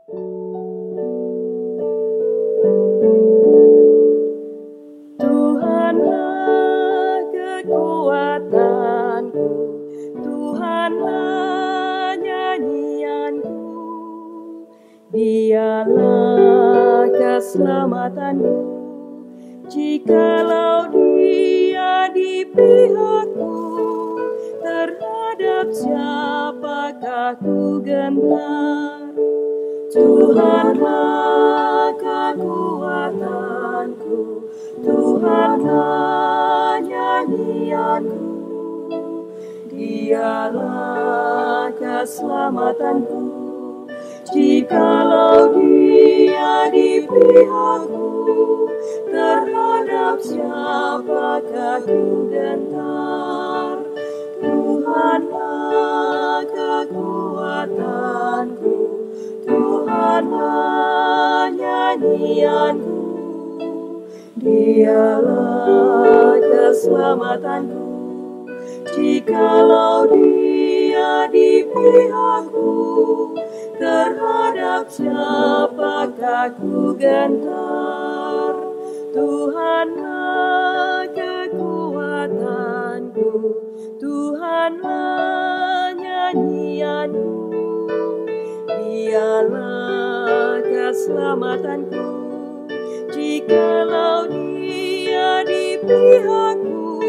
Tuhanlah kekuatanku, Tuhanlah nyanyianku, Dialah keselamatanku. Jikalau Dia di pihakku, terhadap siapakah ku gentar? Tuhanlah kekuatanku, Tuhanlah nyanyianku, Dialah keselamatanku. Jikalau Dia di pihakku, terhadap siapakah ku gentar? Tuhanlah kekuatanku, Tuhanlah nyanyianku, Dialah keselamatanku. Jikalau Dia di pihakku, terhadap siapakah ku gentar? Tuhanlah kekuatanku, Tuhanlah nyanyianku, Dialah keselamatanku. Jikalau Dia di pihakku,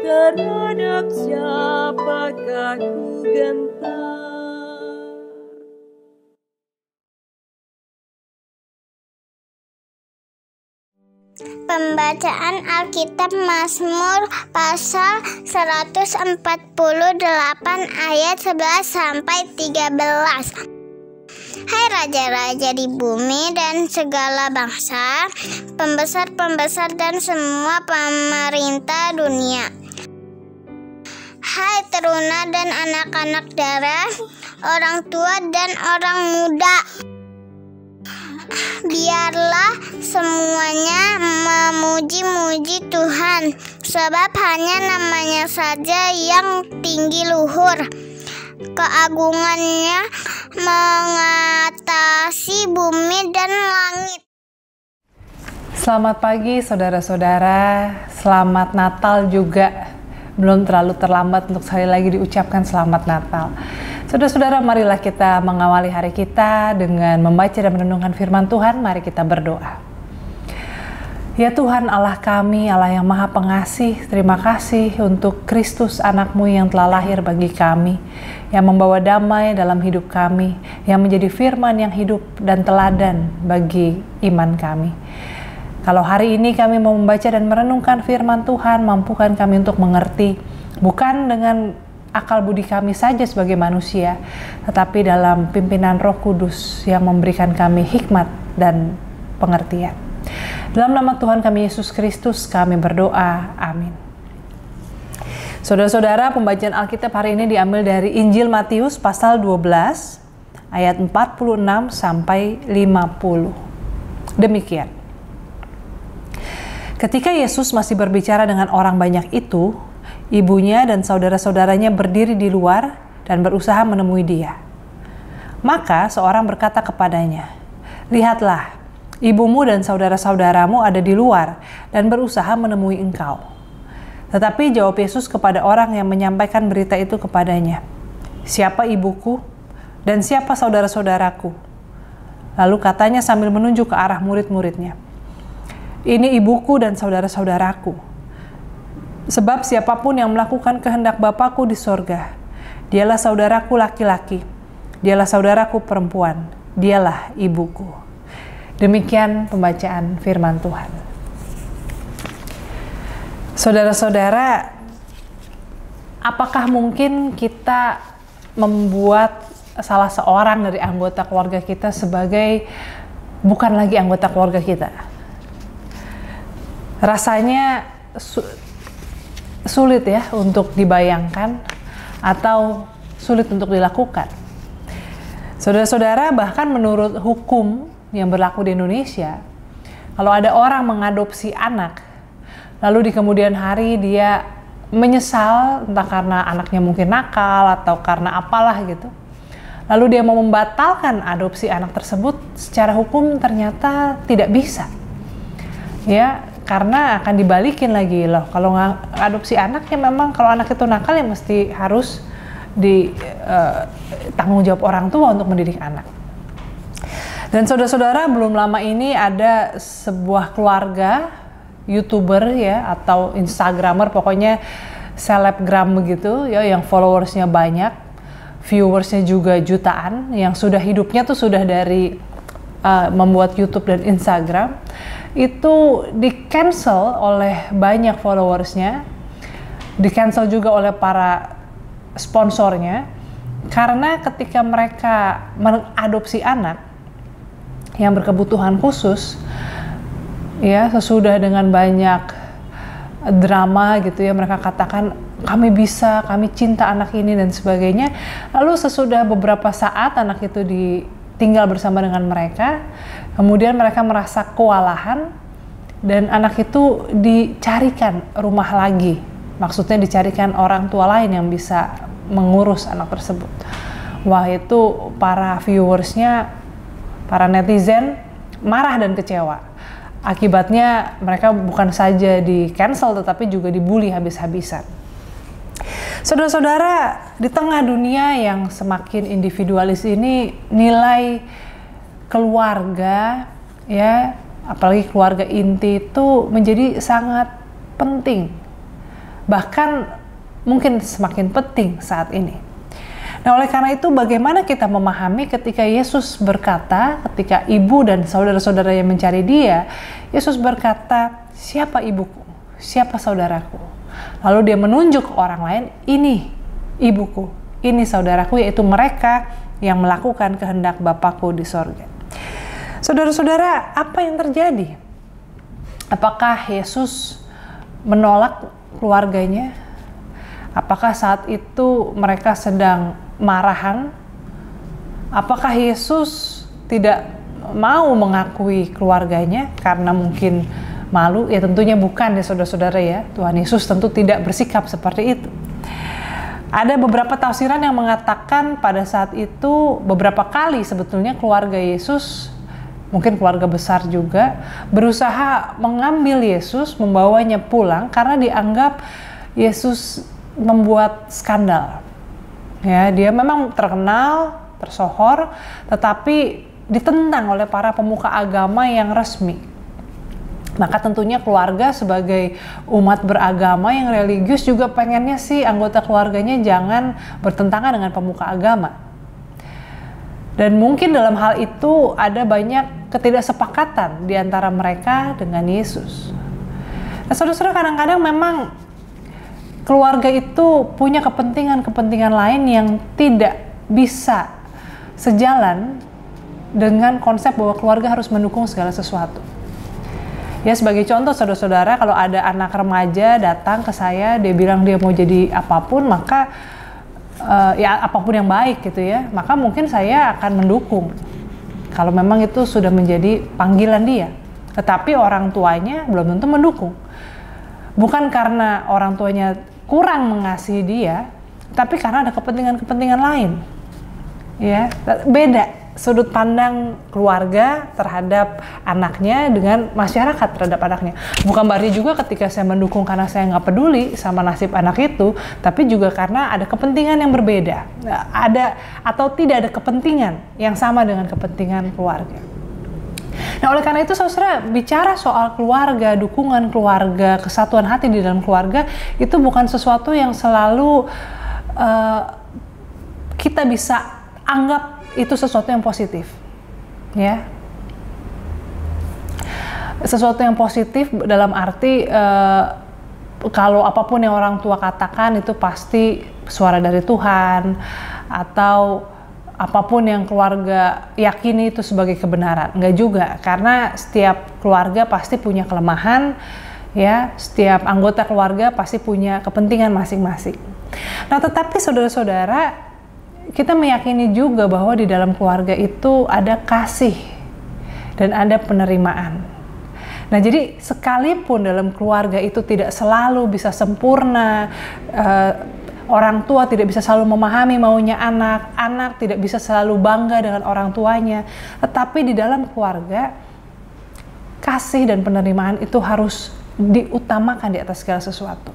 terhadap siapakah ku gentar? Pembacaan Alkitab Mazmur pasal 148 ayat 11 sampai 13. Hai raja-raja di bumi dan segala bangsa, pembesar-pembesar dan semua pemerintah dunia. Hai teruna dan anak-anak darah, orang tua dan orang muda, biarlah semuanya memuji-muji Tuhan, sebab hanya namanya saja yang tinggi luhur. Keagungannya mengatasi bumi dan langit. Selamat pagi saudara-saudara, selamat Natal juga. Belum terlalu terlambat untuk sekali lagi diucapkan selamat Natal. Saudara-saudara, marilah kita mengawali hari kita dengan membaca dan merenungkan firman Tuhan. Mari kita berdoa. Ya Tuhan Allah kami, Allah yang maha pengasih, terima kasih untuk Kristus anak-Mu yang telah lahir bagi kami, yang membawa damai dalam hidup kami, yang menjadi firman yang hidup dan teladan bagi iman kami. Kalau hari ini kami mau membaca dan merenungkan firman Tuhan, mampukan kami untuk mengerti, bukan dengan akal budi kami saja sebagai manusia, tetapi dalam pimpinan Roh Kudus yang memberikan kami hikmat dan pengertian. Dalam nama Tuhan kami Yesus Kristus kami berdoa, amin. Saudara-saudara, pembacaan Alkitab hari ini diambil dari Injil Matius pasal 12 ayat 46 sampai 50. Demikian. Ketika Yesus masih berbicara dengan orang banyak itu, ibunya dan saudara-saudaranya berdiri di luar dan berusaha menemui Dia. Maka seorang berkata kepadanya, "Lihatlah, ibumu dan saudara-saudaramu ada di luar dan berusaha menemui engkau." Tetapi jawab Yesus kepada orang yang menyampaikan berita itu kepadanya, "Siapa ibuku dan siapa saudara-saudaraku?" Lalu katanya sambil menunjuk ke arah murid-muridnya, "Ini ibuku dan saudara-saudaraku. Sebab siapapun yang melakukan kehendak Bapakku di sorga, dialah saudaraku laki-laki, dialah saudaraku perempuan, dialah ibuku." Demikian pembacaan firman Tuhan. Saudara-saudara, apakah mungkin kita membuat salah seorang dari anggota keluarga kita sebagai bukan lagi anggota keluarga kita? Rasanya sulit ya untuk dibayangkan atau sulit untuk dilakukan. Saudara-saudara, bahkan menurut hukum yang berlaku di Indonesia, kalau ada orang mengadopsi anak, lalu di kemudian hari dia menyesal, entah karena anaknya mungkin nakal atau karena apalah gitu, lalu dia mau membatalkan adopsi anak tersebut, secara hukum ternyata tidak bisa. Ya, karena akan dibalikin lagi loh. Kalau adopsi anak ya memang kalau anak itu nakal ya mesti harus tanggung jawab orang tua untuk mendidik anak. Dan saudara-saudara, belum lama ini ada sebuah keluarga YouTuber ya atau Instagramer, pokoknya selebgram begitu ya, yang followersnya banyak, viewersnya juga jutaan, yang sudah hidupnya tuh sudah dari membuat YouTube dan Instagram, itu di cancel oleh banyak followersnya, di cancel juga oleh para sponsornya, karena ketika mereka mengadopsi anak yang berkebutuhan khusus, ya sesudah dengan banyak drama gitu ya, mereka katakan kami bisa, kami cinta anak ini dan sebagainya. Lalu sesudah beberapa saat anak itu tinggal bersama dengan mereka, kemudian mereka merasa kewalahan dan anak itu dicarikan rumah lagi. Maksudnya dicarikan orang tua lain yang bisa mengurus anak tersebut. Wah, itu para viewersnya, para netizen marah dan kecewa. Akibatnya mereka bukan saja di cancel tetapi juga dibully habis-habisan. Saudara-saudara, di tengah dunia yang semakin individualis ini, nilai keluarga ya, apalagi keluarga inti itu menjadi sangat penting. Bahkan mungkin semakin penting saat ini. Nah, oleh karena itu bagaimana kita memahami ketika Yesus berkata, ketika ibu dan saudara-saudara yang mencari dia, Yesus berkata, siapa ibuku, siapa saudaraku? Lalu dia menunjuk orang lain, ini ibuku, ini saudaraku, yaitu mereka yang melakukan kehendak Bapakku di sorga. Saudara-saudara, apa yang terjadi? Apakah Yesus menolak keluarganya? Apakah saat itu mereka sedang marahan? Apakah Yesus tidak mau mengakui keluarganya karena mungkin malu? Ya tentunya bukan ya saudara-saudara ya. Tuhan Yesus tentu tidak bersikap seperti itu. Ada beberapa tafsiran yang mengatakan pada saat itu beberapa kali sebetulnya keluarga Yesus, mungkin keluarga besar juga, berusaha mengambil Yesus, membawanya pulang karena dianggap Yesus membuat skandal. Ya, dia memang terkenal, tersohor, tetapi ditentang oleh para pemuka agama yang resmi. Maka tentunya keluarga sebagai umat beragama yang religius juga pengennya sih anggota keluarganya jangan bertentangan dengan pemuka agama. Dan mungkin dalam hal itu ada banyak ketidaksepakatan di antara mereka dengan Yesus. Nah, saudara-saudara, kadang-kadang memang keluarga itu punya kepentingan-kepentingan lain yang tidak bisa sejalan dengan konsep bahwa keluarga harus mendukung segala sesuatu. Ya, sebagai contoh saudara-saudara, kalau ada anak remaja datang ke saya, dia bilang dia mau jadi apapun, maka ya apapun yang baik gitu ya, maka mungkin saya akan mendukung kalau memang itu sudah menjadi panggilan dia. Tetapi orang tuanya belum tentu mendukung. Bukan karena orang tuanya kurang mengasihi dia, tapi karena ada kepentingan-kepentingan lain. Ya, beda sudut pandang keluarga terhadap anaknya dengan masyarakat terhadap anaknya. Bukan berarti juga ketika saya mendukung karena saya nggak peduli sama nasib anak itu, tapi juga karena ada kepentingan yang berbeda. Ada atau tidak ada kepentingan yang sama dengan kepentingan keluarga. Nah, oleh karena itu saudara, bicara soal keluarga, dukungan keluarga, kesatuan hati di dalam keluarga, itu bukan sesuatu yang selalu kita bisa anggap itu sesuatu yang positif, ya. Sesuatu yang positif dalam arti kalau apapun yang orang tua katakan itu pasti suara dari Tuhan, atau apapun yang keluarga yakini itu sebagai kebenaran. Enggak juga, karena setiap keluarga pasti punya kelemahan, ya. Setiap anggota keluarga pasti punya kepentingan masing-masing. Nah, tetapi saudara-saudara, kita meyakini juga bahwa di dalam keluarga itu ada kasih dan ada penerimaan. Nah, jadi sekalipun dalam keluarga itu tidak selalu bisa sempurna, Orang tua tidak bisa selalu memahami maunya anak, anak tidak bisa selalu bangga dengan orang tuanya. Tetapi di dalam keluarga, kasih dan penerimaan itu harus diutamakan di atas segala sesuatu.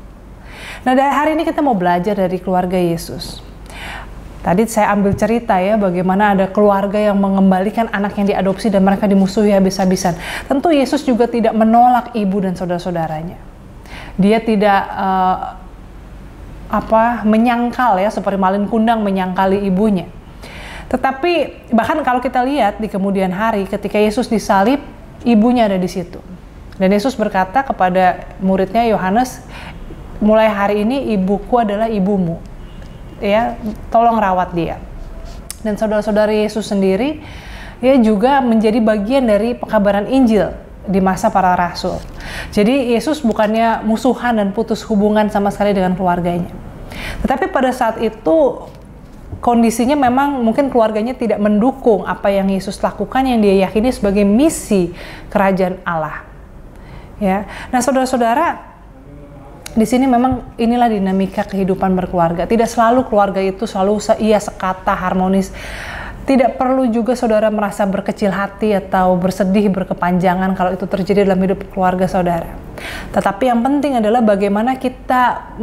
Nah, dari hari ini kita mau belajar dari keluarga Yesus. Tadi saya ambil cerita ya, bagaimana ada keluarga yang mengembalikan anak yang diadopsi dan mereka dimusuhi habis-habisan. Tentu Yesus juga tidak menolak ibu dan saudara-saudaranya. Dia tidak menyangkal ya, seperti malin kundang menyangkali ibunya. Tetapi bahkan kalau kita lihat di kemudian hari ketika Yesus disalib, ibunya ada di situ. Dan Yesus berkata kepada muridnya Yohanes, mulai hari ini ibuku adalah ibumu. Ya, tolong rawat dia. Dan saudara-saudara Yesus sendiri ya juga menjadi bagian dari pekabaran Injil di masa para rasul. Jadi Yesus bukannya musuhan dan putus hubungan sama sekali dengan keluarganya. Tetapi pada saat itu kondisinya memang mungkin keluarganya tidak mendukung apa yang Yesus lakukan yang dia yakini sebagai misi kerajaan Allah. Ya. Nah, saudara-saudara, di sini memang inilah dinamika kehidupan berkeluarga. Tidak selalu keluarga itu selalu sekata harmonis. Tidak perlu juga saudara merasa berkecil hati atau bersedih berkepanjangan kalau itu terjadi dalam hidup keluarga saudara. Tetapi yang penting adalah bagaimana kita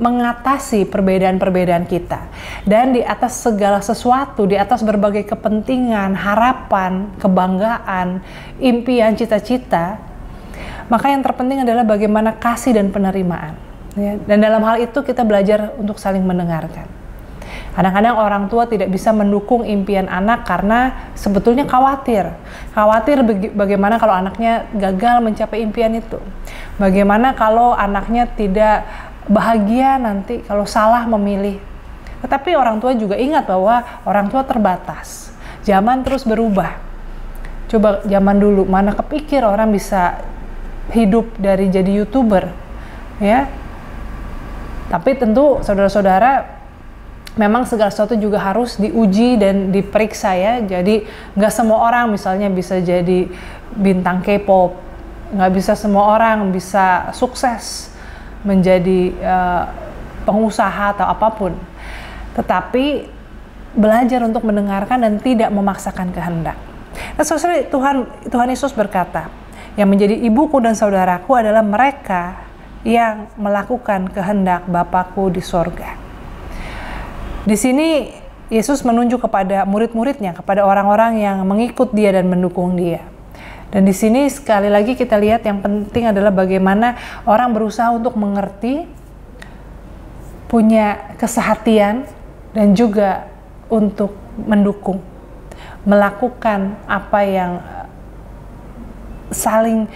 mengatasi perbedaan-perbedaan kita. Dan di atas segala sesuatu, di atas berbagai kepentingan, harapan, kebanggaan, impian, cita-cita, maka yang terpenting adalah bagaimana kasih dan penerimaan. Ya. Dan dalam hal itu kita belajar untuk saling mendengarkan. Kadang-kadang orang tua tidak bisa mendukung impian anak karena sebetulnya khawatir bagaimana kalau anaknya gagal mencapai impian itu. Bagaimana kalau anaknya tidak bahagia nanti kalau salah memilih. Tetapi orang tua juga ingat bahwa orang tua terbatas. Zaman terus berubah. Coba zaman dulu mana kepikir orang bisa hidup dari jadi YouTuber, ya. Tapi tentu saudara-saudara, memang segala sesuatu juga harus diuji dan diperiksa ya. Jadi nggak semua orang misalnya bisa jadi bintang K-pop, nggak bisa semua orang bisa sukses menjadi pengusaha atau apapun. Tetapi belajar untuk mendengarkan dan tidak memaksakan kehendak. Nah, saudara, Tuhan Yesus berkata, yang menjadi ibuku dan saudaraku adalah mereka yang melakukan kehendak Bapakku di sorga. Di sini Yesus menunjuk kepada murid-muridnya, kepada orang-orang yang mengikut dia dan mendukung dia. Dan di sini sekali lagi kita lihat yang penting adalah bagaimana orang berusaha untuk mengerti, punya kesehatian, dan juga untuk mendukung, melakukan apa yang saling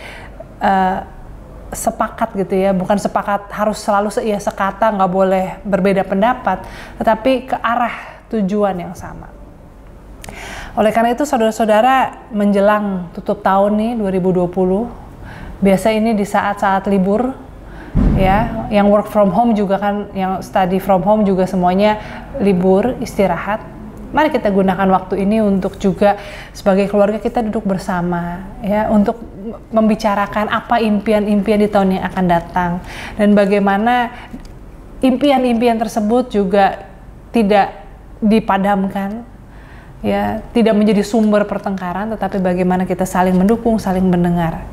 sepakat gitu ya, bukan sepakat harus selalu sekata, nggak boleh berbeda pendapat, tetapi ke arah tujuan yang sama. Oleh karena itu saudara-saudara, menjelang tutup tahun nih 2020, biasa ini di saat-saat libur ya, yang work from home juga kan, yang study from home juga semuanya libur, istirahat. Mari kita gunakan waktu ini untuk juga sebagai keluarga kita duduk bersama ya, untuk membicarakan apa impian-impian di tahun yang akan datang dan bagaimana impian-impian tersebut juga tidak dipadamkan ya, tidak menjadi sumber pertengkaran, tetapi bagaimana kita saling mendukung, saling mendengar.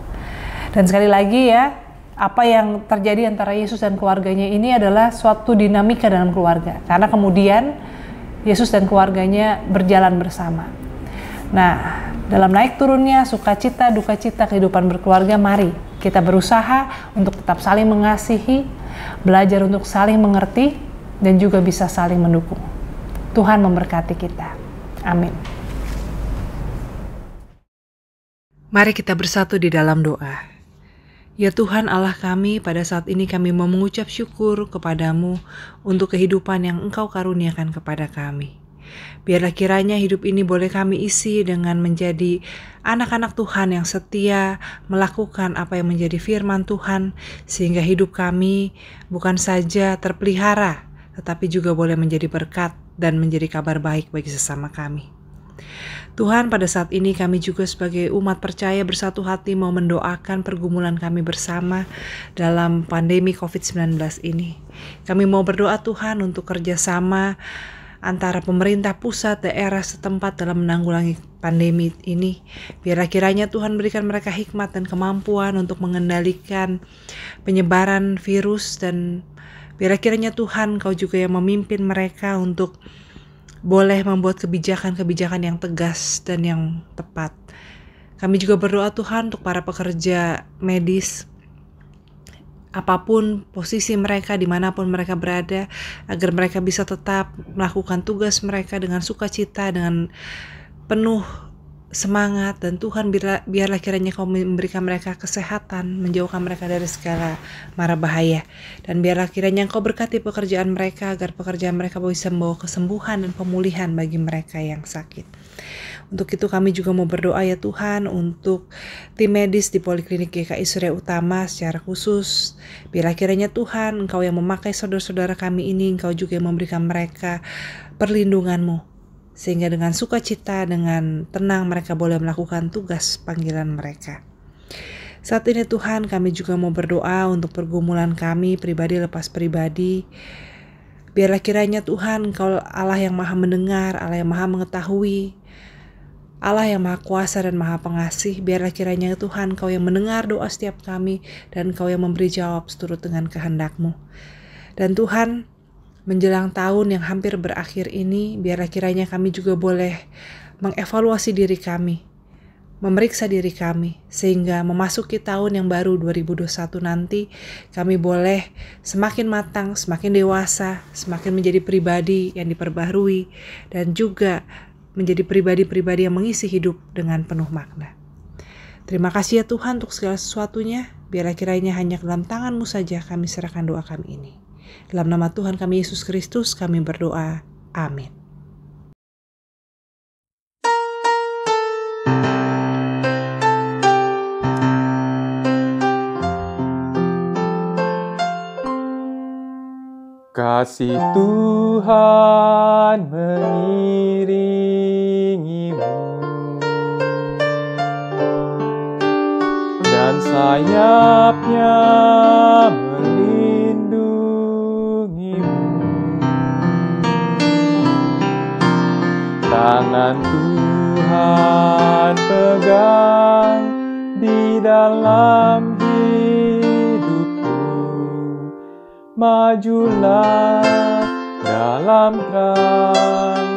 Dan sekali lagi ya, apa yang terjadi antara Yesus dan keluarganya ini adalah suatu dinamika dalam keluarga, karena kemudian Yesus dan keluarganya berjalan bersama. Nah, dalam naik turunnya sukacita, duka cita kehidupan berkeluarga, mari kita berusaha untuk tetap saling mengasihi, belajar untuk saling mengerti, dan juga bisa saling mendukung. Tuhan memberkati kita. Amin. Mari kita bersatu di dalam doa. Ya Tuhan Allah kami, pada saat ini kami mau mengucap syukur kepadamu untuk kehidupan yang Engkau karuniakan kepada kami. Biarlah kiranya hidup ini boleh kami isi dengan menjadi anak-anak Tuhan yang setia, melakukan apa yang menjadi firman Tuhan, sehingga hidup kami bukan saja terpelihara, tetapi juga boleh menjadi berkat dan menjadi kabar baik bagi sesama kami. Tuhan, pada saat ini kami juga sebagai umat percaya bersatu hati mau mendoakan pergumulan kami bersama dalam pandemi COVID-19 ini. Kami mau berdoa Tuhan untuk kerjasama antara pemerintah pusat, daerah setempat dalam menanggulangi pandemi ini. Biarlah kiranya Tuhan berikan mereka hikmat dan kemampuan untuk mengendalikan penyebaran virus, dan biarlah kiranya Tuhan Kau juga yang memimpin mereka untuk boleh membuat kebijakan-kebijakan yang tegas dan yang tepat. Kami juga berdoa Tuhan untuk para pekerja medis, apapun posisi mereka, dimanapun mereka berada, agar mereka bisa tetap melakukan tugas mereka dengan sukacita, dengan penuh semangat. Dan Tuhan, biarlah kiranya Kau memberikan mereka kesehatan, menjauhkan mereka dari segala mara bahaya. Dan biarlah kiranya Kau berkati pekerjaan mereka, agar pekerjaan mereka bisa membawa kesembuhan dan pemulihan bagi mereka yang sakit. Untuk itu kami juga mau berdoa ya Tuhan untuk tim medis di Poliklinik GKI Surya Utama secara khusus. Biarlah kiranya Tuhan Engkau yang memakai saudara-saudara kami ini, Engkau juga yang memberikan mereka perlindungan-Mu, sehingga dengan sukacita, dengan tenang mereka boleh melakukan tugas panggilan mereka. Saat ini Tuhan, kami juga mau berdoa untuk pergumulan kami pribadi lepas pribadi. Biarlah kiranya Tuhan Engkau Allah yang maha mendengar, Allah yang maha mengetahui, Allah yang maha kuasa dan maha pengasih. Biarlah kiranya Tuhan Kau yang mendengar doa setiap kami, dan Kau yang memberi jawab seturut dengan kehendak-Mu. Dan Tuhan, menjelang tahun yang hampir berakhir ini, biarlah kiranya kami juga boleh mengevaluasi diri kami, memeriksa diri kami, sehingga memasuki tahun yang baru 2021 nanti, kami boleh semakin matang, semakin dewasa, semakin menjadi pribadi yang diperbaharui, dan juga menjadi pribadi-pribadi yang mengisi hidup dengan penuh makna. Terima kasih ya Tuhan untuk segala sesuatunya. Biarlah kiranya hanya ke dalam tangan-Mu saja kami serahkan doa kami ini. Dalam nama Tuhan kami Yesus Kristus kami berdoa. Amin. Kasih Tuhan mengiringimu, dan sayap-Nya melindungimu. Tangan Tuhan pegang di dalam hidupmu. Majulah dalam terang